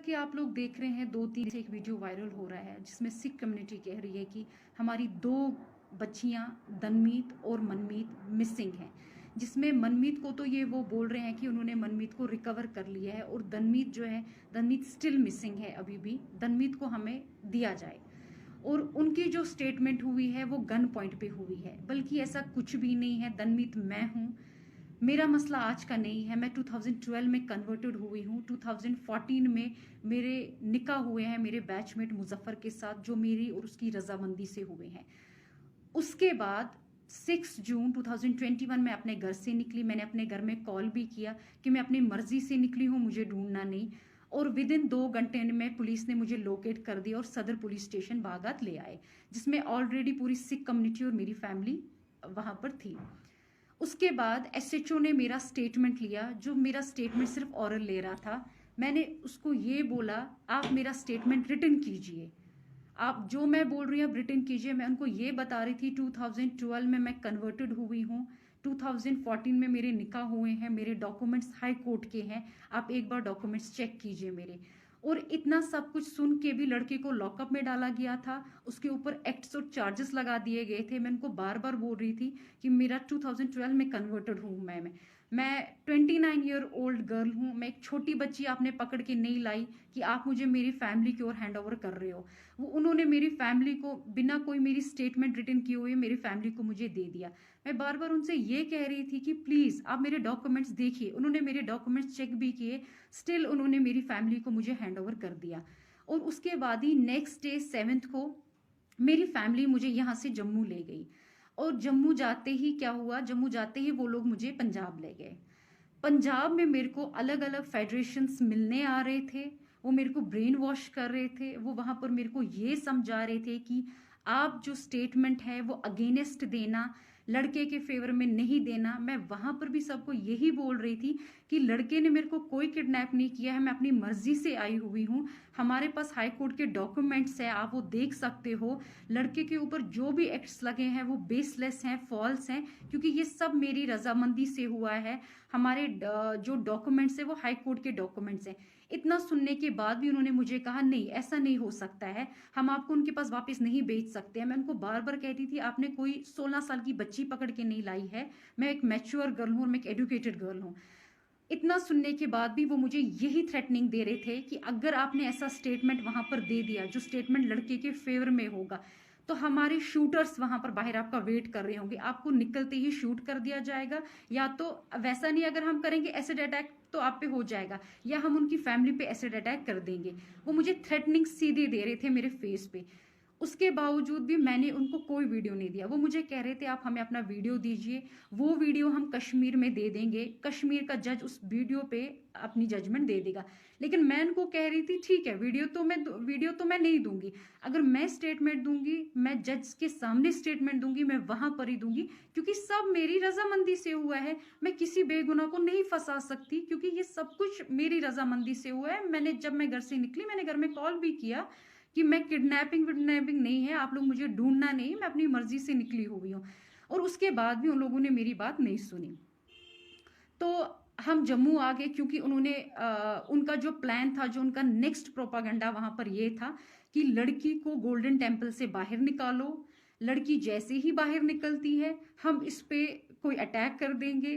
कि आप लोग देख रहे हैं 2-3 से एक वीडियो वायरल हो रहा है जिसमें सिख कम्युनिटी कह रही है कि हमारी 2 बच्चियां दनमीत और मनमीत मिसिंग हैं, जिसमें मनमीत को तो ये वो बोल रहे हैं कि उन्होंने मनमीत को रिकवर कर लिया है और दनमीत जो है दनमीत स्टिल मिसिंग है। अभी भी दनमीत को हमें दिया जाए। और उनकी जो स्टेटमेंट हुई है वो गन पॉइंट पे हुई है, बल्कि ऐसा कुछ भी नहीं है। दनमीत मैं हूँ, मेरा मसला आज का नहीं है। मैं 2012 में कन्वर्टेड हुई हूँ। 2014 में मेरे निकाह हुए हैं मेरे बैचमेट मुजफ्फर के साथ, जो मेरी और उसकी रजामंदी से हुए हैं। उसके बाद 6 जून 2021 में अपने घर से निकली। मैंने अपने घर में कॉल भी किया कि मैं अपनी मर्जी से निकली हूँ, मुझे ढूंढना नहीं। और विद इन 2 घंटे में पुलिस ने मुझे लोकेट कर दिया और सदर पुलिस स्टेशन बागत ले आए, जिसमें ऑलरेडी पूरी सिख कम्युनिटी और मेरी फैमिली वहां पर थी। उसके बाद एसएचओ ने मेरा स्टेटमेंट लिया, जो मेरा स्टेटमेंट सिर्फ ऑरल ले रहा था। मैंने उसको ये बोला, आप मेरा स्टेटमेंट रिटन कीजिए, आप जो मैं बोल रही हूँ आप रिटन कीजिए। मैं उनको ये बता रही थी 2012 में मैं कन्वर्टेड हुई हूँ, 2014 में मेरे निकाह हुए हैं, मेरे डॉक्यूमेंट्स हाई कोर्ट के हैं, आप एक बार डॉक्यूमेंट्स चेक कीजिए मेरे। और इतना सब कुछ सुन के भी लड़के को लॉकअप में डाला गया था, उसके ऊपर एक्ट्स और चार्जेस लगा दिए गए थे। मैं उनको बार बार बोल रही थी कि मेरा 2012 में कन्वर्टेड हूँ मैं 29 ईयर ओल्ड गर्ल हूँ। मैं एक छोटी बच्ची आपने पकड़ के नहीं लाई कि आप मुझे मेरी फैमिली की ओर हैंड ओवर कर रहे हो। वो उन्होंने मेरी फैमिली को बिना कोई मेरी स्टेटमेंट रिटन किए हुए मेरी फैमिली को मुझे दे दिया। मैं बार बार उनसे ये कह रही थी कि प्लीज आप मेरे डॉक्यूमेंट्स देखिए। उन्होंने मेरे डॉक्यूमेंट्स चेक भी किए, स्टिल उन्होंने मेरी फैमिली को मुझे हैंड ओवर कर दिया। और उसके बाद ही नेक्स्ट डे 7 को मेरी फैमिली मुझे यहाँ से जम्मू ले गई। और जम्मू जाते ही क्या हुआ, जम्मू जाते ही वो लोग मुझे पंजाब ले गए। पंजाब में मेरे को अलग अलग फेडरेशंस मिलने आ रहे थे, वो मेरे को ब्रेन वॉश कर रहे थे। वो वहां पर मेरे को ये समझा रहे थे कि आप जो स्टेटमेंट है वो अगेंस्ट देना, लड़के के फेवर में नहीं देना। मैं वहां पर भी सबको यही बोल रही थी कि लड़के ने मेरे को कोई किडनैप नहीं किया है, मैं अपनी मर्जी से आई हुई हूँ। हमारे पास हाई कोर्ट के डॉक्यूमेंट्स है, आप वो देख सकते हो। लड़के के ऊपर जो भी एक्ट्स लगे हैं वो बेसलेस हैं, फॉल्स हैं, क्योंकि ये सब मेरी रजामंदी से हुआ है। हमारे जो डॉक्यूमेंट्स है वो हाई कोर्ट के डॉक्यूमेंट्स हैं। इतना सुनने के बाद भी उन्होंने मुझे कहा नहीं ऐसा नहीं हो सकता है, हम आपको उनके पास वापस नहीं भेज सकते हैं। मैं उनको बार बार कहती थी आपने कोई 16 साल की बच्ची पकड़ के नहीं लाई है, मैं एक मैच्योर गर्ल हूँ और मैं एक एडुकेटेड गर्ल हूँ। इतना सुनने के बाद भी वो मुझे यही थ्रेटनिंग दे रहे थे कि अगर आपने ऐसा स्टेटमेंट वहां पर दे दिया जो स्टेटमेंट लड़के के फेवर में होगा, तो हमारे शूटर्स वहां पर बाहर आपका वेट कर रहे होंगे, आपको निकलते ही शूट कर दिया जाएगा, या तो वैसा नहीं अगर हम करेंगे एसिड अटैक तो आप पे हो जाएगा, या हम उनकी फैमिली पे एसिड अटैक कर देंगे। वो मुझे थ्रेटनिंग सीधे दे रहे थे मेरे फेस पे। उसके बावजूद भी मैंने उनको कोई वीडियो नहीं दिया। वो मुझे कह रहे थे आप हमें अपना वीडियो दीजिए, वो वीडियो हम कश्मीर में दे देंगे, कश्मीर का जज उस वीडियो पे अपनी जजमेंट दे देगा। लेकिन मैं उनको कह रही थी ठीक है वीडियो तो मैं नहीं दूंगी, अगर मैं स्टेटमेंट दूंगी मैं जज के सामने स्टेटमेंट दूंगी, मैं वहां पर ही दूंगी, क्योंकि सब मेरी रजामंदी से हुआ है। मैं किसी बेगुनाह को नहीं फंसा सकती, क्योंकि ये सब कुछ मेरी रजामंदी से हुआ है। जब मैं घर से निकली मैंने घर में कॉल भी किया कि मैं किडनैपिंग विडनैपिंग नहीं है, आप लोग मुझे ढूंढना नहीं, मैं अपनी मर्जी से निकली हुई हूँ। और उसके बाद भी उन लोगों ने मेरी बात नहीं सुनी। तो हम जम्मू आ गए, क्योंकि उनका जो प्लान था, जो उनका नेक्स्ट प्रोपागंडा वहां पर ये था कि लड़की को गोल्डन टेम्पल से बाहर निकालो, लड़की जैसे ही बाहर निकलती है हम इस पे कोई अटैक कर देंगे।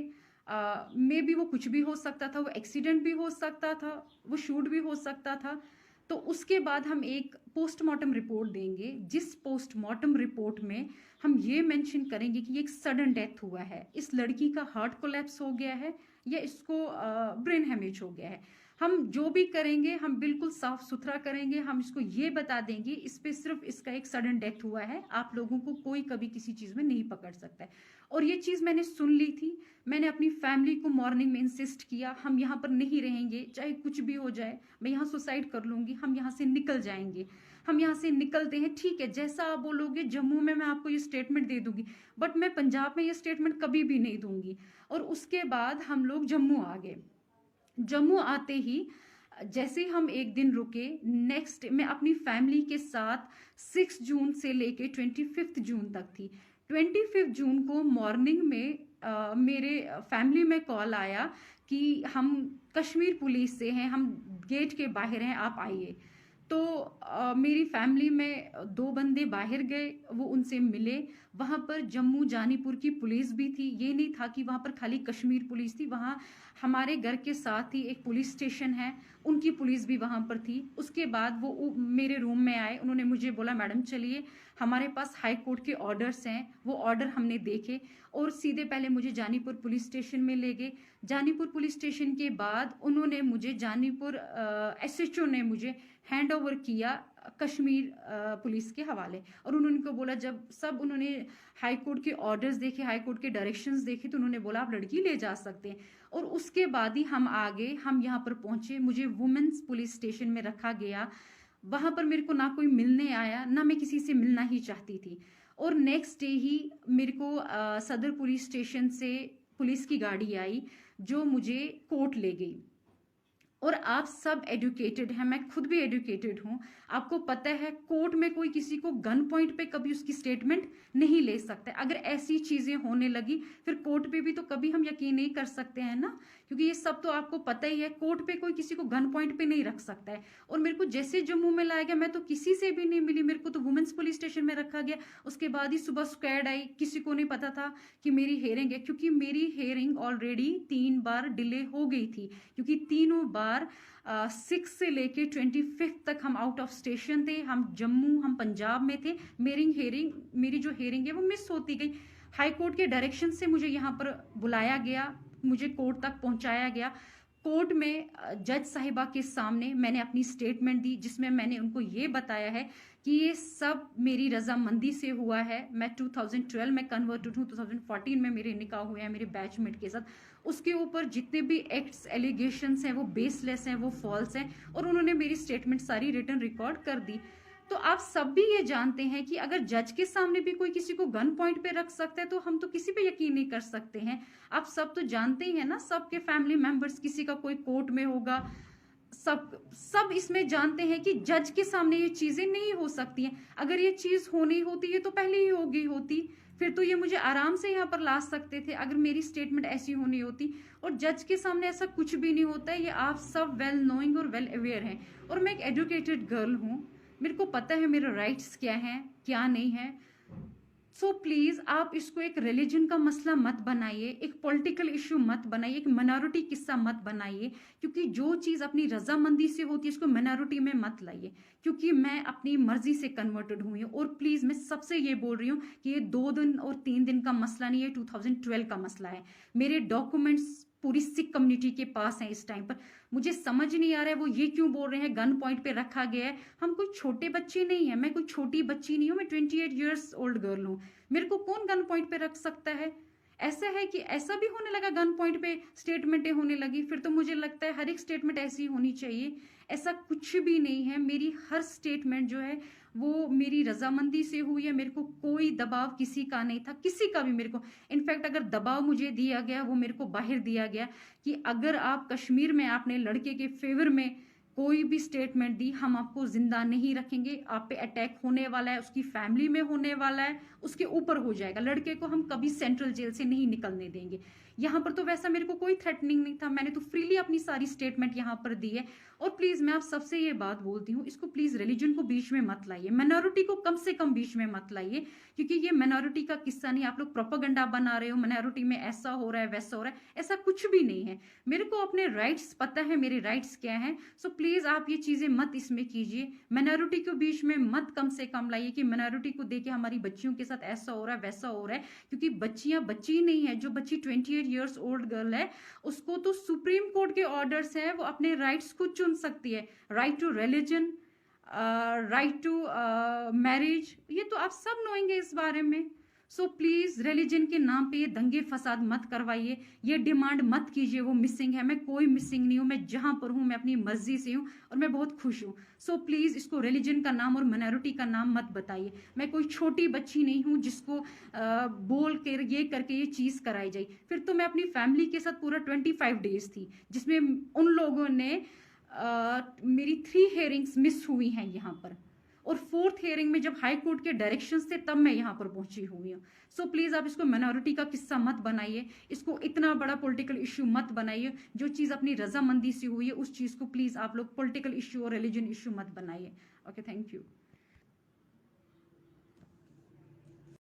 मे बी वो कुछ भी हो सकता था, वो एक्सीडेंट भी हो सकता था, वो शूट भी हो सकता था। तो उसके बाद हम एक पोस्टमार्टम रिपोर्ट देंगे, जिस पोस्टमार्टम रिपोर्ट में हम ये मेंशन करेंगे कि ये एक सडन डेथ हुआ है, इस लड़की का हार्ट कोलैप्स हो गया है या इसको ब्रेन हेमेज हो गया है। हम जो भी करेंगे हम बिल्कुल साफ सुथरा करेंगे, हम इसको ये बता देंगे इस पे सिर्फ इसका एक सडन डेथ हुआ है, आप लोगों को कोई कभी किसी चीज में नहीं पकड़ सकता है। और ये चीज मैंने सुन ली थी। मैंने अपनी फैमिली को मॉर्निंग में इंसिस्ट किया हम यहाँ पर नहीं रहेंगे, चाहे कुछ भी हो जाए, मैं यहाँ सुसाइड कर लूंगी, हम यहाँ से निकल जाएंगे। हम यहाँ से निकलते हैं, ठीक है जैसा आप बोलोगे जम्मू में मैं आपको ये स्टेटमेंट दे दूंगी, बट मैं पंजाब में ये स्टेटमेंट कभी भी नहीं दूंगी। और उसके बाद हम लोग जम्मू आ गए। जम्मू आते ही जैसे हम एक दिन रुके, नेक्स्ट मैं अपनी फैमिली के साथ 6 जून से लेके 25 जून तक थी। 25 जून को मॉर्निंग में मेरे फैमिली में कॉल आया कि हम कश्मीर पुलिस से हैं, हम गेट के बाहर हैं, आप आइए। तो मेरी फैमिली में 2 बंदे बाहर गए, वो उनसे मिले। वहाँ पर जम्मू जानीपुर की पुलिस भी थी, ये नहीं था कि वहाँ पर खाली कश्मीर पुलिस थी, वहाँ हमारे घर के साथ ही एक पुलिस स्टेशन है, उनकी पुलिस भी वहाँ पर थी। उसके बाद वो मेरे रूम में आए, उन्होंने मुझे बोला मैडम चलिए, हमारे पास हाई कोर्ट के ऑर्डर्स हैं। वो ऑर्डर हमने देखे और सीधे पहले मुझे जानीपुर पुलिस स्टेशन में ले गए। जानीपुर पुलिस स्टेशन के बाद उन्होंने मुझे जानीपुर एसएचओ ने मुझे हैंड ओवर किया कश्मीर पुलिस के हवाले। और उन्होंने को बोला, जब सब उन्होंने हाई कोर्ट के ऑर्डर्स देखे, हाई कोर्ट के डायरेक्शंस देखे, तो उन्होंने बोला आप लड़की ले जा सकते हैं। और उसके बाद ही हम आगे हम यहाँ पर पहुंचे, मुझे वुमेन्स पुलिस स्टेशन में रखा गया। वहां पर मेरे को ना कोई मिलने आया, ना मैं किसी से मिलना ही चाहती थी। और नेक्स्ट डे ही मेरे को सदर पुलिस स्टेशन से पुलिस की गाड़ी आई जो मुझे कोर्ट ले गई। और आप सब एजुकेटेड हैं, मैं खुद भी एजुकेटेड हूं, आपको पता है कोर्ट में कोई किसी को गन पॉइंट पे कभी उसकी स्टेटमेंट नहीं ले सकता। अगर ऐसी चीजें होने लगी फिर कोर्ट पे भी तो कभी हम यकीन नहीं कर सकते हैं ना, क्योंकि ये सब तो आपको पता ही है, कोर्ट पे कोई किसी को गन पॉइंट पे नहीं रख सकता है। और मेरे को जैसे जम्मू में लाया गया, मैं तो किसी से भी नहीं मिली, मेरे को तो वुमेन्स पुलिस स्टेशन में रखा गया। उसके बाद ही सुबह स्क्वाड आई, किसी को नहीं पता था कि मेरी हेयरिंग है, क्योंकि मेरी हेयरिंग ऑलरेडी 3 बार डिले हो गई थी, क्योंकि तीनों बार 6 से लेके 25 तक हम आउट ऑफ स्टेशन थे, हम जम्मू, हम पंजाब में थे। मेरी जो हेयरिंग है वो मिस होती गई। हाई कोर्ट के डायरेक्शन से मुझे यहाँ पर बुलाया गया, मुझे कोर्ट तक पहुंचाया गया। कोर्ट में जज साहिबा के सामने मैंने अपनी स्टेटमेंट दी, जिसमें मैंने उनको ये बताया है कि ये सब मेरी रजामंदी से हुआ है। मैं 2012 में कन्वर्टेड हूँ, 2014 में मेरे निकाह हुए हैं मेरे बैचमेट के साथ। उसके ऊपर जितने भी एक्ट्स एलिगेशंस हैं वो बेसलेस हैं, वो फॉल्स हैं, और उन्होंने मेरी स्टेटमेंट सारी रिटर्न रिकॉर्ड कर दी। तो आप सब भी ये जानते हैं कि अगर जज के सामने भी कोई किसी को गन पॉइंट पे रख सकता है तो हम तो किसी पे यकीन नहीं कर सकते हैं। आप सब तो जानते ही हैं ना, सबके फैमिली मेंबर्स किसी का कोई कोर्ट में होगा, सब इसमें जानते हैं कि जज के सामने ये चीजें नहीं हो सकती हैं। अगर ये चीज होनी होती है तो पहले ही हो गई होती, फिर तो ये मुझे आराम से यहाँ पर ला सकते थे अगर मेरी स्टेटमेंट ऐसी होनी होती। और जज के सामने ऐसा कुछ भी नहीं होता है, ये आप सब वेल नोइंग और वेल अवेयर हैं। और मैं एक एजुकेटेड गर्ल हूँ, मेरे को पता है मेरे राइट्स क्या हैं क्या नहीं है। सो प्लीज आप इसको एक रिलीजन का मसला मत बनाइए, एक पॉलिटिकल इशू मत बनाइए, एक माइनॉरिटी किस्सा मत बनाइए, क्योंकि जो चीज अपनी रजामंदी से होती है इसको माइनॉरिटी में मत लाइए। क्योंकि मैं अपनी मर्जी से कन्वर्टेड हुई हूँ। और प्लीज मैं सबसे ये बोल रही हूँ कि ये 2 दिन और 3 दिन का मसला नहीं है, 2012 का मसला है। मेरे डॉक्यूमेंट्स पूरी सिख कम्युनिटी के पास हैं इस टाइम पर। मुझे समझ नहीं आ रहा है वो ये क्यों बोल रहे हैं गन पॉइंट पे रखा गया है। हम कोई छोटे बच्चे नहीं है, मैं कोई छोटी बच्ची नहीं हूँ, मैं 28 ईयर्स ओल्ड गर्ल हूँ। मेरे को कौन गन पॉइंट पे रख सकता है? ऐसा है कि ऐसा भी होने लगा, गन पॉइंट पे स्टेटमेंटें होने लगी, फिर तो मुझे लगता है हर एक स्टेटमेंट ऐसी होनी चाहिए। ऐसा कुछ भी नहीं है, मेरी हर स्टेटमेंट जो है वो मेरी रजामंदी से हुई है। मेरे को कोई दबाव किसी का नहीं था, किसी का भी मेरे को। इनफैक्ट अगर दबाव मुझे दिया गया वो मेरे को बाहर दिया गया कि अगर आप कश्मीर में आपने लड़के के फेवर में कोई भी स्टेटमेंट दी, हम आपको जिंदा नहीं रखेंगे, आप पे अटैक होने वाला है, उसकी फैमिली में होने वाला है, उसके ऊपर हो जाएगा, लड़के को हम कभी सेंट्रल जेल से नहीं निकलने देंगे। यहाँ पर तो वैसा मेरे को कोई थ्रेटनिंग नहीं था, मैंने तो फ्रीली अपनी सारी स्टेटमेंट यहाँ पर दी है। और प्लीज मैं आप सबसे ये बात बोलती हूँ, इसको प्लीज रिलीजन को बीच में मत लाइए, माइनॉरिटी को कम से कम बीच में मत लाइए, क्योंकि ये माइनॉरिटी का किस्सा नहीं। आप लोग प्रोपेगेंडा बना रहे हो, माइनॉरिटी में ऐसा हो रहा है वैसा हो रहा है, ऐसा कुछ भी नहीं है। मेरे को अपने राइट्स पता है, मेरे राइट्स क्या हैं। सो प्लीज आप ये चीजें मत इसमें कीजिए, माइनॉरिटी को बीच में मत कम से कम लाइए कि माइनॉरिटी को देके हमारी बच्चियों के साथ ऐसा हो रहा है वैसा हो रहा है। क्योंकि बच्चियां बच्ची नहीं है, जो बच्ची 28 ईयर्स ओल्ड गर्ल है उसको तो सुप्रीम कोर्ट के ऑर्डर्स हैं, वो अपने राइट्स खुद चुन सकती है। Right to religion, right to marriage, ये तो आप सब नोएंगे इस बारे में। सो प्लीज रिलीजन के नाम पे ये दंगे फसाद मत करवाइए, ये डिमांड मत कीजिए वो मिसिंग है। मैं कोई मिसिंग नहीं हूँ, मैं जहां पर हूँ मैं अपनी मर्जी से हूँ और मैं बहुत खुश हूँ। सो प्लीज इसको रिलीजन का नाम और माइनॉरिटी का नाम मत बताइए। मैं कोई छोटी बच्ची नहीं हूँ जिसको बोल कर ये करके ये चीज कराई जाए। फिर तो मैं अपनी फैमिली के साथ पूरा 25 डेज थी, जिसमें उन लोगों ने मेरी 3 हेयरिंग्स मिस हुई हैं यहाँ पर। और फोर्थ हियरिंग में जब हाई कोर्ट के डायरेक्शन थे तब मैं यहाँ पर पहुंची हुई हूँ। सो प्लीज आप इसको माइनॉरिटी का किस्सा मत बनाइए, इसको इतना बड़ा पॉलिटिकल इश्यू मत बनाइए। जो चीज अपनी रजामंदी से हुई है उस चीज को प्लीज आप लोग पॉलिटिकल इश्यू और रिलीजन इश्यू मत बनाइए। Okay, thank you.